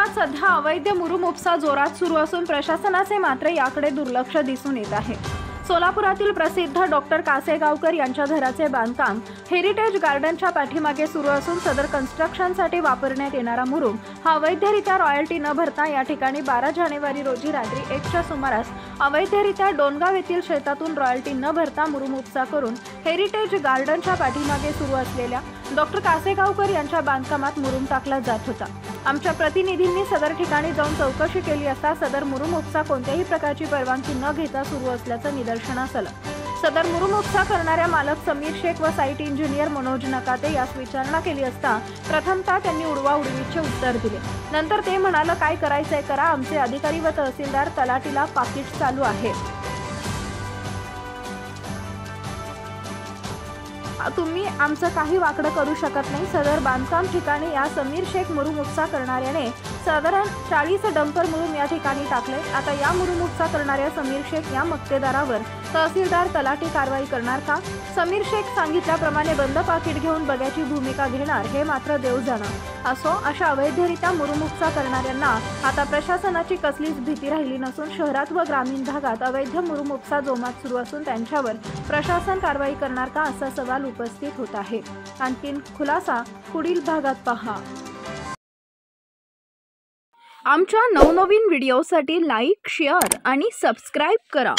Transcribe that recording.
शहरात सध्या अवैध मुरुम उपसा जोरात सुरू असून प्रशासनाचे मात्र याकडे दुर्लक्ष दिसून येत आहे। सोलापुरातील प्रसिद्ध डॉक्टर कासेगावकर यांच्या घराचे बांधकाम हेरिटेज गार्डनच्या पाठीमागे सुरू असून सदर कन्स्ट्रक्शनसाठी वापरण्यात येणारा मुरुम हा अवैधरित्या रॉयल्टी न भरता या ठिकाणी 12 जानेवारी रोजी रात्री 1च्या सुमारास अवैधरित्या डोनगाव येथील शेतातून रॉयल्टी न भरता मुरुम उपसा करून हेरिटेज गार्डनच्या पाठीमागे सुरू असलेल्या डॉक्टर कासेगावकर यांच्या बांधकामात मुरुम टाकला जात होता। आमच्या प्रतिनिधींनी सदर ठिकाणी जाऊन चौकशी केली असता सदर मुरुम उपसा कोणत्याही प्रकारची परवानगी न घेता सुरू असल्याचं निदर्शनास आलं। सदर मुरुम उपसा करणाऱ्या मालक समीर शेख व साइट इंजिनियर मनोज नकाते यास विचारणा केली असता प्रथमतः त्यांनी उडवाउडवीचे उत्तर दिले। नंतर ते म्हणाले, काय करायचंय करा, आमचे अधिकारी व तहसीलदार तलाठीला पाकिट चालू आहे, तुम्ही आमचं काही वाकडं करू शकत नाही। सदर बांधकाम ठिकाणी या समीर शेख मुरुम उपसा करणाऱ्याने साधारण 40 डंपर मुरुम या ठिकाणी टाकले। आता या मुरुम उपसा करणाऱ्या समीर शेख या मक्तेदारावर तहसीलदार तलाठी कारवाई करणार का? समीर शेख सांगितल्याप्रमाणे बंद पाकिट घेऊन बघ्याची भूमिका घेणार हे मात्र देव जाणं। असो, अशा अवैधरित्या मुरुम उपसा करणाऱ्यांना आता प्रशासनाची कसलीच भीती राहिली नसून शहरात व ग्रामीण भागात अवैध मुरुम उपसा जोमात सुरू असून त्यांच्यावर प्रशासन कारवाई करणार का असा सवाल उपस्थित होत आहे। आणखीन खुलासा पुढील भागात पहा। आमच्या नवनवीन व्हिडिओसाठी लाईक, शेअर आणि सबस्क्राइब करा।